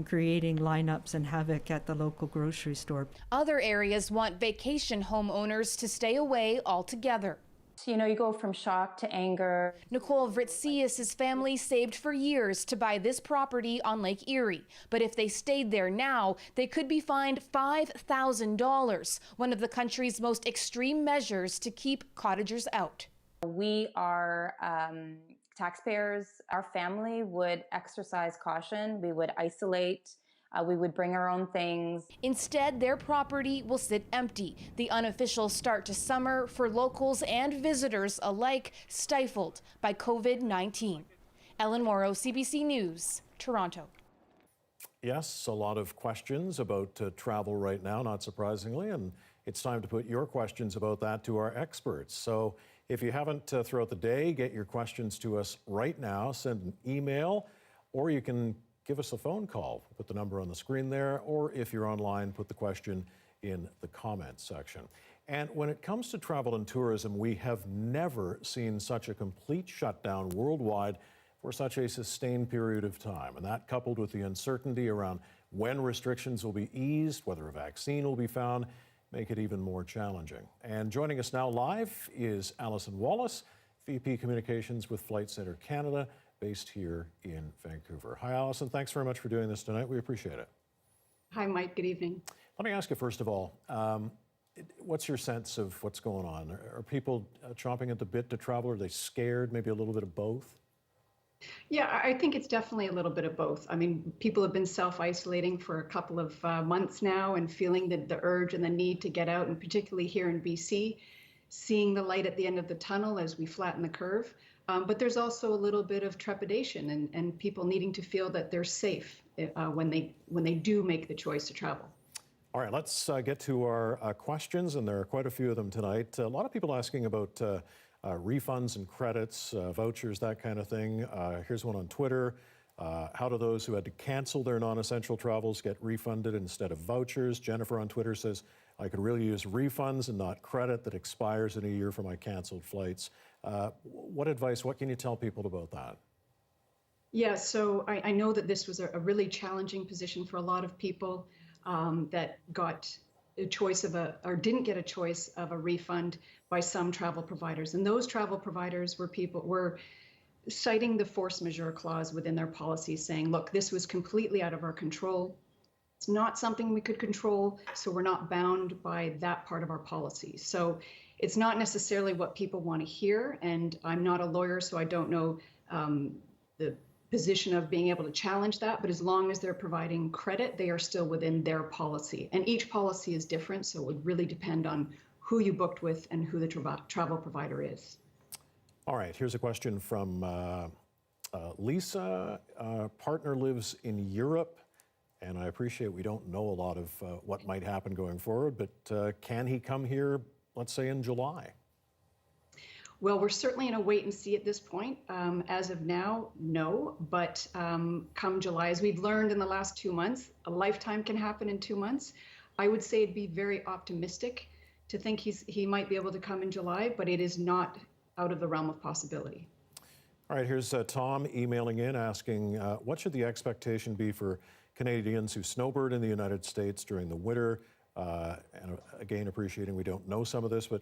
Speaker 31: creating lineups and havoc at the local grocery store.
Speaker 4: Other areas want vacation homeowners to stay away altogether.
Speaker 9: So, you go from shock to anger.
Speaker 4: Nicole Vritsius' family saved for years to buy this property on Lake Erie. But if they stayed there now, they could be fined $5,000, one of the country's most extreme measures to keep cottagers out.
Speaker 9: We are taxpayers. Our family would exercise caution. We would isolate. We would bring our own things.
Speaker 4: Instead, their property will sit empty. The unofficial start to summer for locals and visitors alike stifled by COVID-19. Ellen Morrow, CBC News, Toronto.
Speaker 1: Yes, a lot of questions about travel right now, not surprisingly, and it's time to put your questions about that to our experts. So if you haven't throughout the day, get your questions to us right now. Send an email, or you can give us a phone call. Put the number on the screen there, or if you're online, put the question in the comments section. And when it comes to travel and tourism, we have never seen such a complete shutdown worldwide for such a sustained period of time. And that, coupled with the uncertainty around when restrictions will be eased, whether a vaccine will be found, make it even more challenging. And joining us now live is Alison Wallace, VP Communications with Flight Centre Canada, based here in Vancouver. Hi, Alison. Thanks very much for doing this tonight. We appreciate it.
Speaker 10: Hi, Mike. Good evening.
Speaker 1: Let me ask you, first of all, what's your sense of what's going on? Are people chomping at the bit to travel? Are they scared? Maybe a little bit of both?
Speaker 10: Yeah, I think it's definitely a little bit of both. I mean, people have been self-isolating for a couple of months now and feeling the urge and the need to get out, and particularly here in BC, seeing the light at the end of the tunnel as we flatten the curve. But there's also a little bit of trepidation and people needing to feel that they're safe when they do make the choice to travel.
Speaker 1: All right, let's get to our questions, and there are quite a few of them tonight. A lot of people asking about refunds and credits, vouchers, that kind of thing. Here's one on Twitter. How do those who had to cancel their non-essential travels get refunded instead of vouchers? Jennifer on Twitter says, I could really use refunds and not credit that expires in a year for my canceled flights. What advice, what can you tell people about that?
Speaker 10: Yeah, so I know that this was a really challenging position for a lot of people that got a choice of or didn't get a choice of a refund by some travel providers. And those travel providers were citing the force majeure clause within their policies, saying, look, this was completely out of our control. It's not something we could control, so we're not bound by that part of our policy. So it's not necessarily what people want to hear, and I'm not a lawyer, so I don't know the position of being able to challenge that, but as long as they're providing credit, they are still within their policy. And each policy is different, so it would really depend on who you booked with and who the travel provider is.
Speaker 1: All right, here's a question from Lisa. Partner lives in Europe, and I appreciate we don't know a lot of what might happen going forward, but can he come here, let's say in July?
Speaker 10: Well, we're certainly in a wait and see at this point. As of now, no, but come July, as we've learned in the last 2 months, a lifetime can happen in 2 months. I would say it'd be very optimistic to think he might be able to come in July, but it is not out of the realm of possibility.
Speaker 1: All right, here's Tom emailing in asking, what should the expectation be for Canadians who snowbird in the United States during the winter? And again, appreciating we don't know some of this, but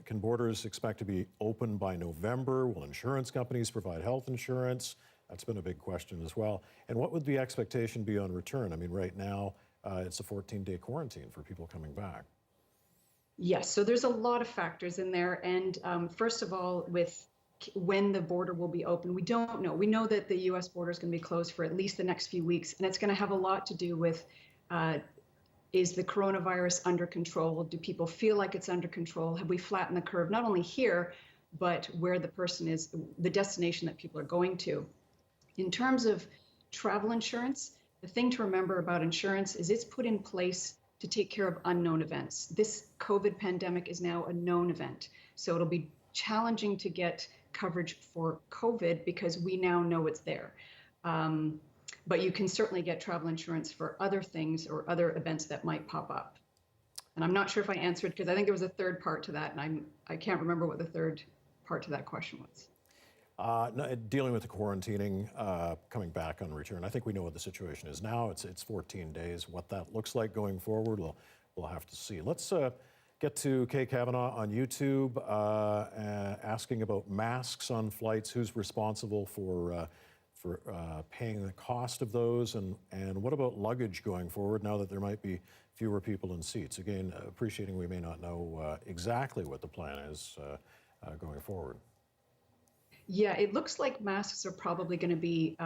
Speaker 1: can borders expect to be open by November? Will insurance companies provide health insurance? That's been a big question as well. And what would the expectation be on return? I mean, right now, it's a 14-day quarantine for people coming back.
Speaker 10: Yes, so there's a lot of factors in there. And first of all, with when the border will be open, we don't know. We know that the U.S. border is going to be closed for at least the next few weeks, and it's going to have a lot to do with is the coronavirus under control? Do people feel like it's under control? Have we flattened the curve, not only here, but where the person is, the destination that people are going to? In terms of travel insurance, the thing to remember about insurance is it's put in place to take care of unknown events. This COVID pandemic is now a known event. So it'll be challenging to get coverage for COVID because we now know it's there. But you can certainly get travel insurance for other things or other events that might pop up. And I'm not sure if I answered, because I think there was a third part to that, and I can't remember what the third part to that question was.
Speaker 1: No, dealing with the quarantining, coming back on return. I think we know what the situation is now. It's 14 days. What that looks like going forward, we'll have to see. Let's get to Kay Kavanaugh on YouTube, asking about masks on flights. Who's responsible for paying the cost of those, and what about luggage going forward now that there might be fewer people in seats? Again, appreciating we may not know exactly what the plan is going forward.
Speaker 10: Yeah, it looks like masks are probably going to be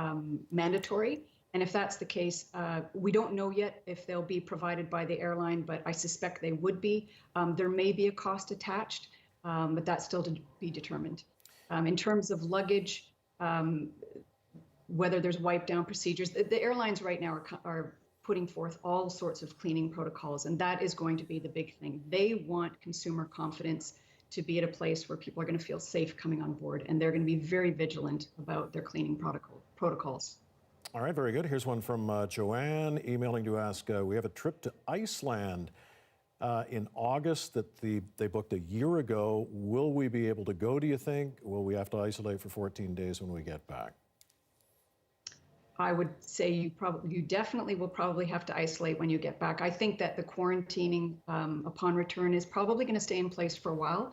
Speaker 10: mandatory. And if that's the case, we don't know yet if they'll be provided by the airline, but I suspect they would be. There may be a cost attached, but that's still to be determined. In terms of luggage, whether there's wipe down procedures, the airlines right now are putting forth all sorts of cleaning protocols, and that is going to be the big thing. They want consumer confidence to be at a place where people are going to feel safe coming on board, and they're going to be very vigilant about their cleaning protocols.
Speaker 1: All right, very good. Here's one from Joanne emailing to ask, we have a trip to Iceland in August that they booked a year ago. Will we be able to go, do you think? Will we have to isolate for 14 days when we get back?
Speaker 10: I would say you definitely will probably have to isolate when you get back. I think that the quarantining upon return is probably going to stay in place for a while.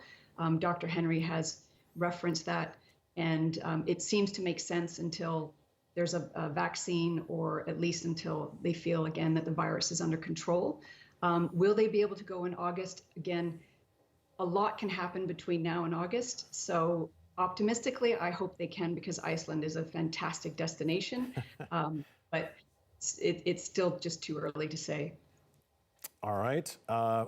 Speaker 10: Dr. Henry has referenced that, and it seems to make sense until there's a vaccine, or at least until they feel again that the virus is under control. Will they be able to go in August? Again, a lot can happen between now and August. So optimistically, I hope they can, because Iceland is a fantastic destination, but it's still just too early to say.
Speaker 1: All right.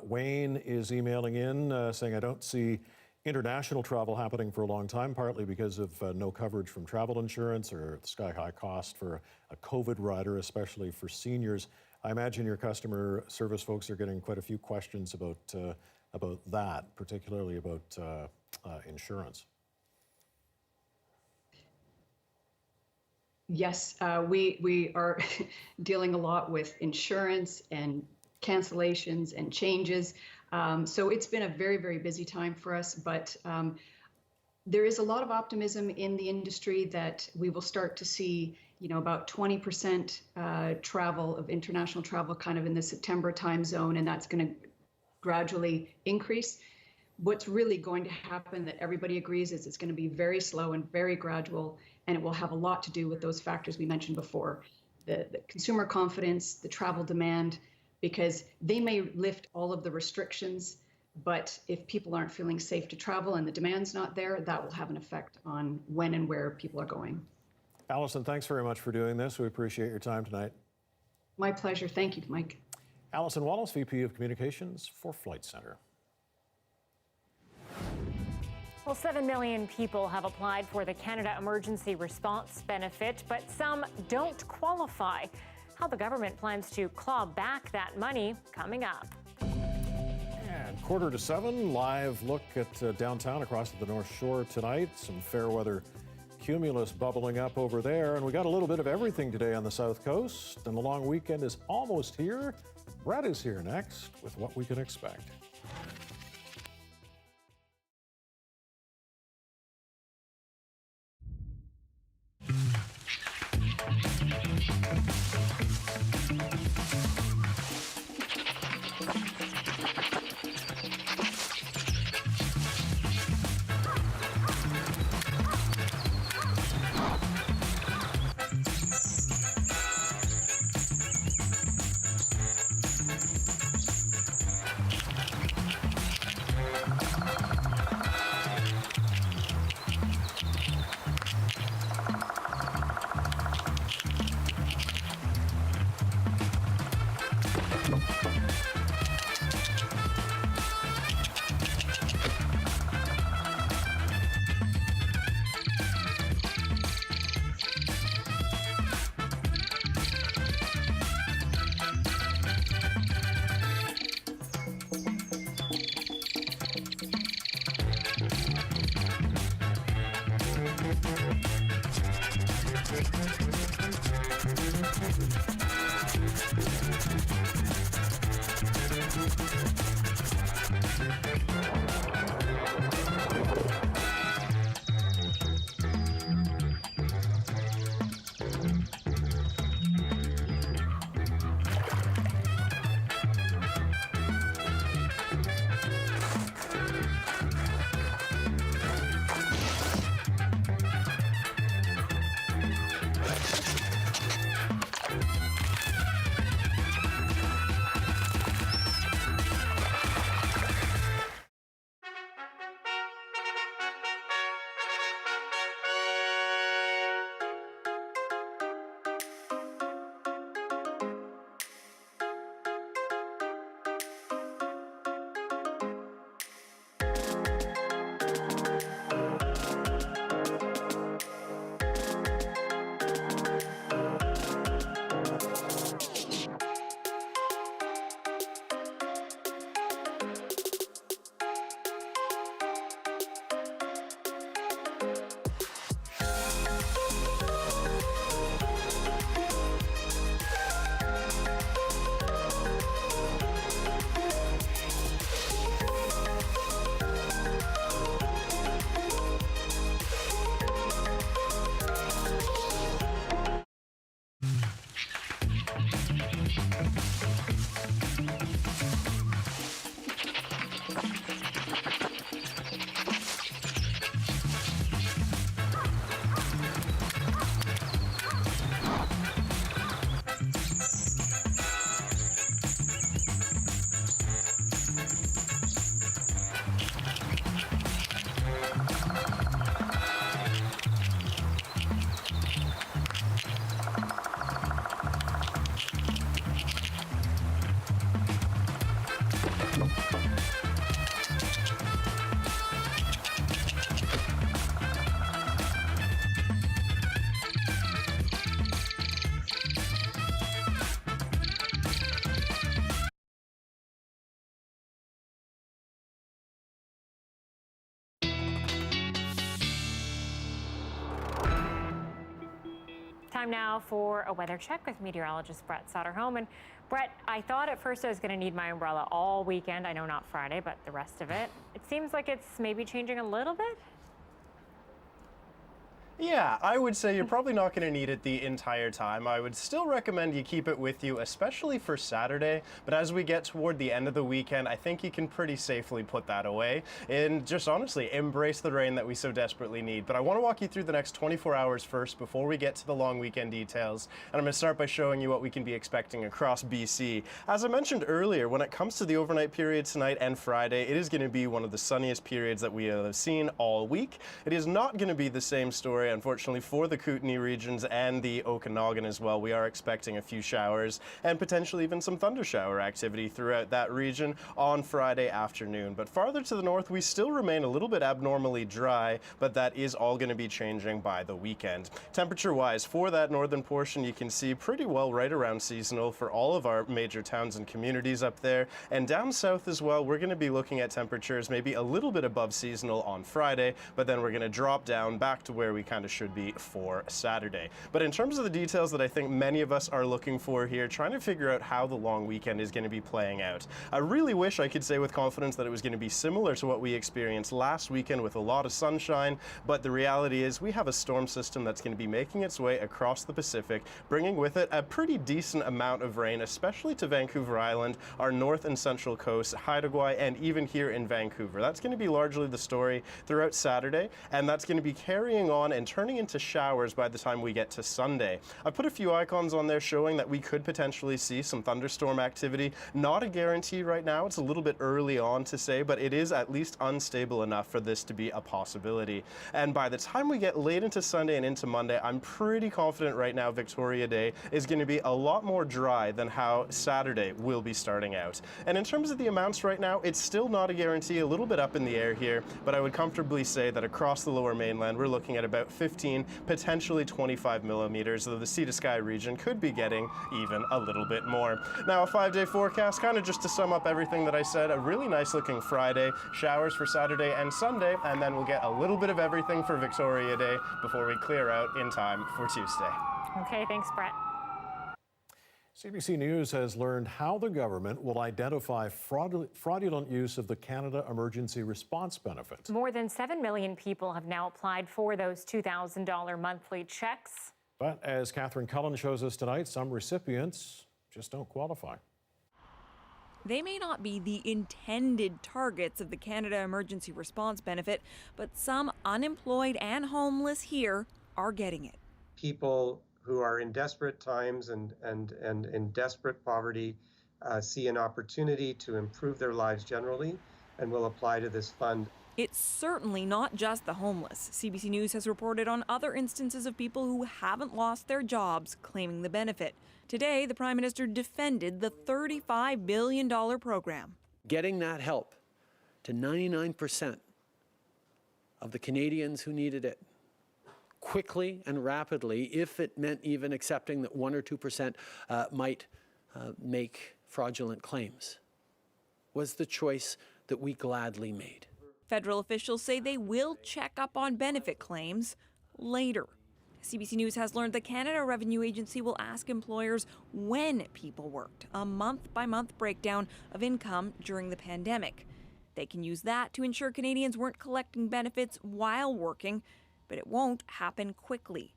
Speaker 1: Wayne is emailing in saying, I don't see international travel happening for a long time, partly because of no coverage from travel insurance or the sky-high cost for a COVID rider, especially for seniors. I imagine your customer service folks are getting quite a few questions about that, particularly about insurance.
Speaker 10: Yes, we are dealing a lot with insurance and cancellations and changes. So it's been a very, very busy time for us, but there is a lot of optimism in the industry that we will start to see, about 20% travel of international travel kind of in the September time zone, and that's going to gradually increase. What's really going to happen that everybody agrees is it's going to be very slow and very gradual, and it will have a lot to do with those factors we mentioned before. the consumer confidence, the travel demand, because they may lift all of the restrictions, but if people aren't feeling safe to travel and the demand's not there, that will have an effect on when and where people are going.
Speaker 1: Allison, thanks very much for doing this. We appreciate your time tonight.
Speaker 10: My pleasure. Thank you, Mike.
Speaker 1: Allison Wallace, VP of Communications for Flight Centre.
Speaker 3: Well, 7 million people have applied for the Canada Emergency Response Benefit, but some don't qualify. How the government plans to claw back that money coming up.
Speaker 1: And 6:45, live look at downtown across the North Shore tonight. Some fair weather cumulus bubbling up over there. And we got a little bit of everything today on the South Coast. And the long weekend is almost here. Brett is here next with what we can expect.
Speaker 3: Time now for a weather check with meteorologist Brett Soderholm. And Brett, I thought at first I was going to need my umbrella all weekend. I know not Friday, but the rest of it. It seems like it's maybe changing a little bit.
Speaker 5: Yeah, I would say you're probably not going to need it the entire time. I would still recommend you keep it with you, especially for Saturday. But as we get toward the end of the weekend, I think you can pretty safely put that away and just honestly embrace the rain that we so desperately need. But I want to walk you through the next 24 hours first before we get to the long weekend details. And I'm going to start by showing you what we can be expecting across BC. As I mentioned earlier, when it comes to the overnight period tonight and Friday, it is going to be one of the sunniest periods that we have seen all week. It is not going to be the same story, unfortunately, for the Kootenay regions and the Okanagan as well. We are expecting a few showers and potentially even some thunder shower activity throughout that region on Friday afternoon. But farther to the north, we still remain a little bit abnormally dry, but that is all going to be changing by the weekend. Temperature-wise, for that northern portion, you can see pretty well right around seasonal for all of our major towns and communities up there. And down south as well, we're going to be looking at temperatures maybe a little bit above seasonal on Friday, but then we're going to drop down back to where we kind of should be for Saturday. But in terms of the details that I think many of us are looking for here, trying to figure out how the long weekend is going to be playing out. I really wish I could say with confidence that it was going to be similar to what we experienced last weekend with a lot of sunshine, but the reality is we have a storm system that's going to be making its way across the Pacific, bringing with it a pretty decent amount of rain, especially to Vancouver Island, our north and central coast, Haida Gwaii, and even here in Vancouver. That's going to be largely the story throughout Saturday, and that's going to be carrying on and turning into showers by the time we get to Sunday. I put a few icons on there showing that we could potentially see some thunderstorm activity. Not a guarantee right now. It's a little bit early on to say, but it is at least unstable enough for this to be a possibility. And by the time we get late into Sunday and into Monday, I'm pretty confident right now Victoria Day is going to be a lot more dry than how Saturday will be starting out. And in terms of the amounts right now, it's still not a guarantee, a little bit up in the air here, but I would comfortably say that across the lower mainland, we're looking at about 15, potentially 25 millimeters, though the sea to sky region could be getting even a little bit more. Now, a 5-day forecast, kind of just to sum up everything that I said, a really nice looking Friday, showers for Saturday and Sunday, and then we'll get a little bit of everything for Victoria Day before we clear out in time for Tuesday.
Speaker 3: Okay, thanks, Brett.
Speaker 1: CBC News has learned how the government will identify fraudulent use of the Canada Emergency Response Benefit.
Speaker 3: More than 7 million people have now applied for those $2,000 monthly checks.
Speaker 1: But as Catherine Cullen shows us tonight, some recipients just don't qualify.
Speaker 7: They may not be the intended targets of the Canada Emergency Response Benefit, but some unemployed and homeless here are getting it.
Speaker 11: People who are in desperate times and in desperate poverty see an opportunity to improve their lives generally and will apply to this fund.
Speaker 7: It's certainly not just the homeless. CBC News has reported on other instances of people who haven't lost their jobs claiming the benefit. Today, the Prime Minister defended the $35 billion program.
Speaker 12: Getting that help to 99% of the Canadians who needed it quickly and rapidly, if it meant even accepting that 1 or 2% might make fraudulent claims, was the choice that we gladly made.
Speaker 7: Federal officials say they will check up on benefit claims later. CBC News has learned the Canada Revenue Agency will ask employers when people worked, a month-by-month breakdown of income during the pandemic. They can use that to ensure Canadians weren't collecting benefits while working, but it won't happen quickly.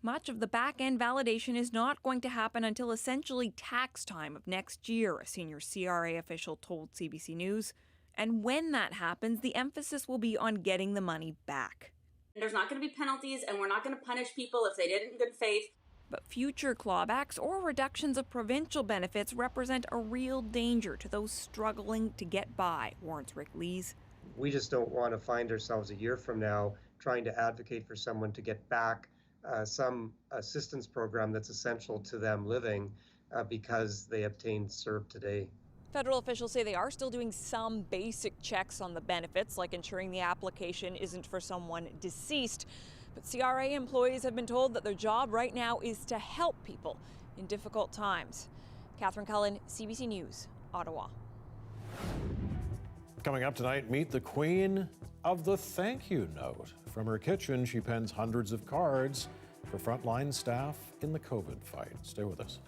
Speaker 7: Much of the back-end validation is not going to happen until essentially tax time of next year, a senior CRA official told CBC News. And when that happens, the emphasis will be on getting the money back.
Speaker 13: There's not going to be penalties, and we're not going to punish people if they did it in good faith.
Speaker 7: But future clawbacks or reductions of provincial benefits represent a real danger to those struggling to get by, warns Rick Lees.
Speaker 11: We just don't want to find ourselves a year from now trying to advocate for someone to get back some assistance program that's essential to them living because they obtained CERB today.
Speaker 7: Federal officials say they are still doing some basic checks on the benefits, like ensuring the application isn't for someone deceased. But CRA employees have been told that their job right now is to help people in difficult times. Catherine Cullen, CBC News, Ottawa.
Speaker 1: Coming up tonight, meet the queen of the thank you note. From her kitchen, she pens hundreds of cards for frontline staff in the COVID fight. Stay with us.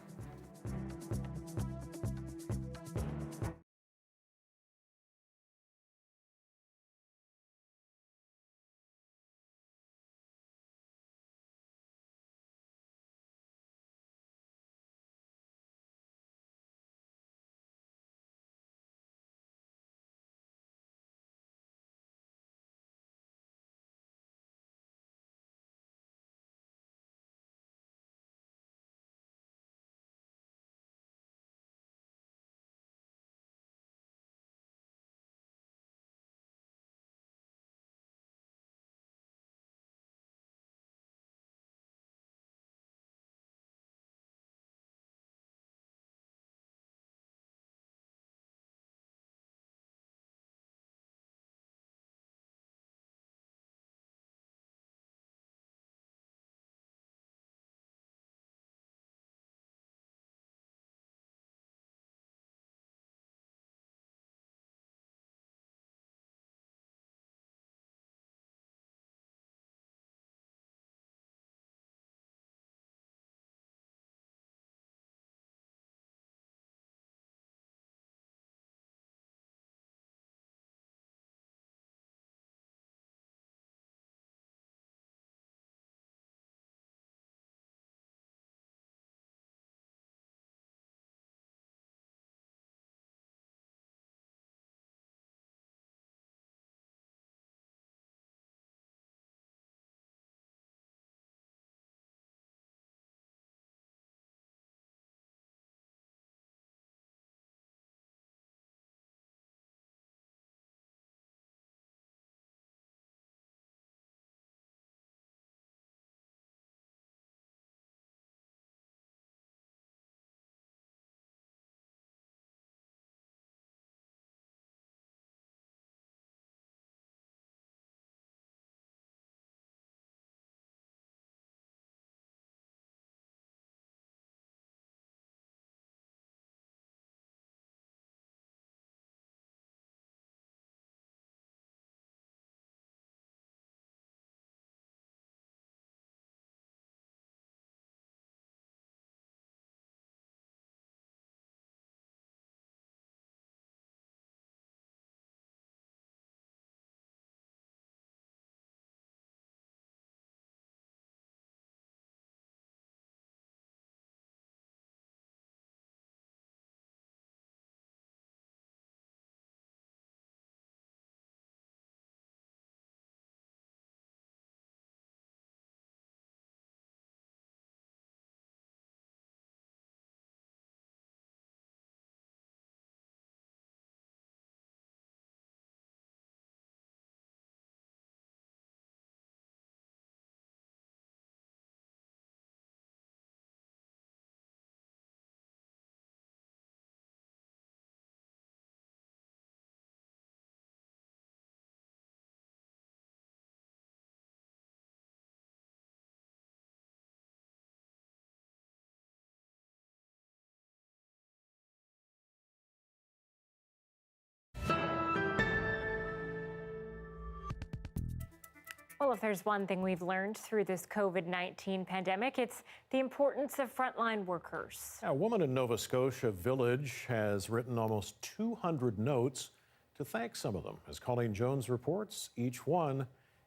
Speaker 3: Well, if there's one thing we've learned through this COVID-19 pandemic, it's the importance of frontline workers.
Speaker 1: A woman in Nova Scotia Village has written almost 200 notes to thank some of them. As Colleen Jones reports, each one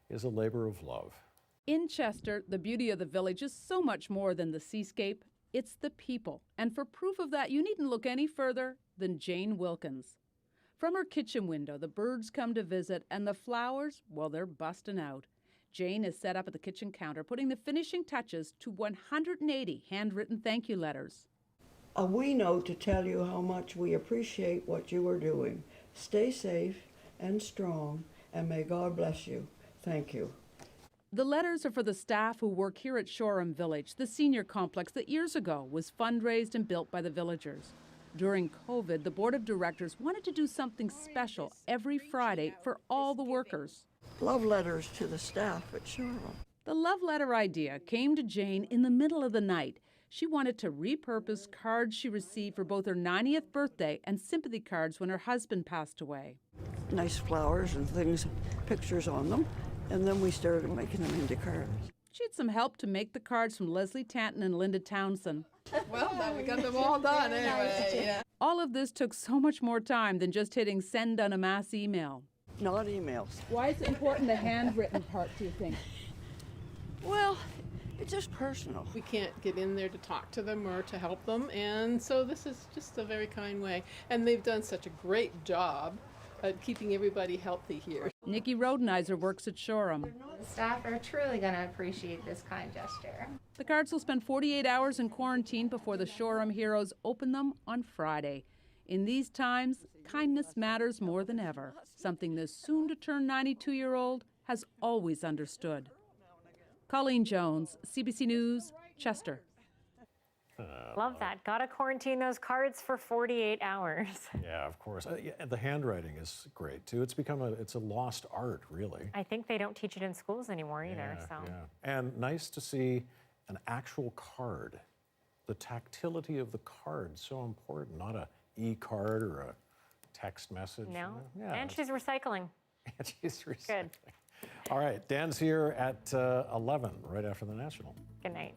Speaker 1: is a labor of love.
Speaker 14: In Chester, the beauty of the village is so much more than the seascape. It's the people. And for proof of that, you needn't look any further than Jane Wilkins. From her kitchen window, the birds come to visit, and the flowers, well, they're busting out. Jane is set up at the kitchen counter, putting the finishing touches to 180 handwritten thank you letters.
Speaker 15: A wee note to tell you how much we appreciate what you are doing. Stay safe and strong, and may God bless you. Thank you.
Speaker 14: The letters are for the staff who work here at Shoreham Village, the senior complex that years ago was fundraised and built by the villagers. During COVID, the board of directors wanted to do something special every Friday for all the workers.
Speaker 15: Love letters to the staff at Shoreham.
Speaker 14: The love letter idea came to Jane in the middle of the night. She wanted to repurpose cards she received for both her 90th birthday and sympathy cards when her husband passed away.
Speaker 15: Nice flowers and things, pictures on them, and then we started making them into cards.
Speaker 14: She had some help to make the cards from Leslie Tanton and Linda Townsend.
Speaker 16: Well, now we got them all done anyway. Yeah.
Speaker 14: All of this took so much more time than just hitting send on a mass email.
Speaker 15: Not emails.
Speaker 14: Why is it important, the handwritten part, do you think?
Speaker 15: Well, it's just personal.
Speaker 16: We can't get in there to talk to them or to help them, and so this is just a very kind way. And they've done such a great job at keeping everybody healthy here.
Speaker 14: Nikki Rodenizer works at Shoreham.
Speaker 17: The staff are truly going to appreciate this kind gesture.
Speaker 14: The cards will spend 48 hours in quarantine before the Shoreham heroes open them on Friday. In these times, kindness matters more than ever, something this soon-to-turn 92-year-old has always understood. Colleen Jones, CBC News, Chester.
Speaker 3: Love that. Gotta quarantine those cards for 48 hours.
Speaker 1: Yeah, of course. Yeah, the handwriting is great too. It's a lost art, really.
Speaker 3: I think they don't teach it in schools anymore either.
Speaker 1: Yeah. And nice to see an actual card. The tactility of the card, so important. Not a e-card or a text message.
Speaker 3: No.
Speaker 1: Yeah,
Speaker 3: And she's recycling.
Speaker 1: and she's recycling.
Speaker 3: Good.
Speaker 1: All right, Dan's here at 11, right after the National.
Speaker 3: Good night.